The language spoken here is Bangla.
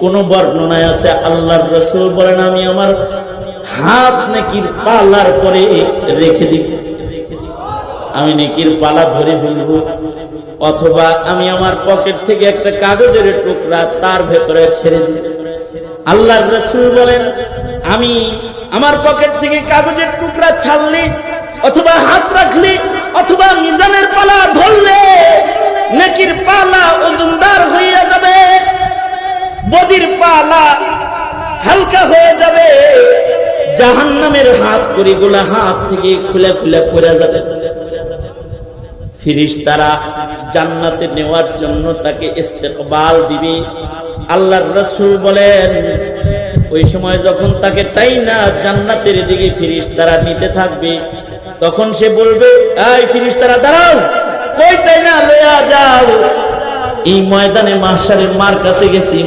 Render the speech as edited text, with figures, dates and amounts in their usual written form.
কোন বর্ণনায় আছে আল্লাহর রাসূল বলেন আমি আমার হাত নেকির পালার পরে রেখে দিব, আমি নেকির পালা ধরে ফেলবো, অথবা আমি আমার পকেট থেকে একটা কাগজের টুকরা তার ভেতরে ছেড়ে দিব। আল্লাহর রাসূল বলেন আমি আমার পকেট থেকে কাগজের টুকরা ছাড়লে অথবা হাত রাখলে অথবা মিজানের পালা ধরলে নেকির পালা ওজনদার হয়ে যাবে, বদির পালা হালকা হয়ে যাবে, জাহান্নামের হাত কড়িগুলা হাত থেকে খুলে খুলে পড়ে যাবে। ফেরেশতারা জান্নাতে নেওয়ার জন্য তাকে ইস্তেকবাল দিবে। আল্লাহর রাসূল বলেন ওই সময় যখন তাকে টাইনা জান্নাতের দিকে ফেরেশতারা নিতে থাকবে, তখন সে বলবে এই ফেরেশতারা দাঁড়াও, কই টাইনা লইয়া যাও? এই ময়দানে মাহশারে মার কাছে গেছি,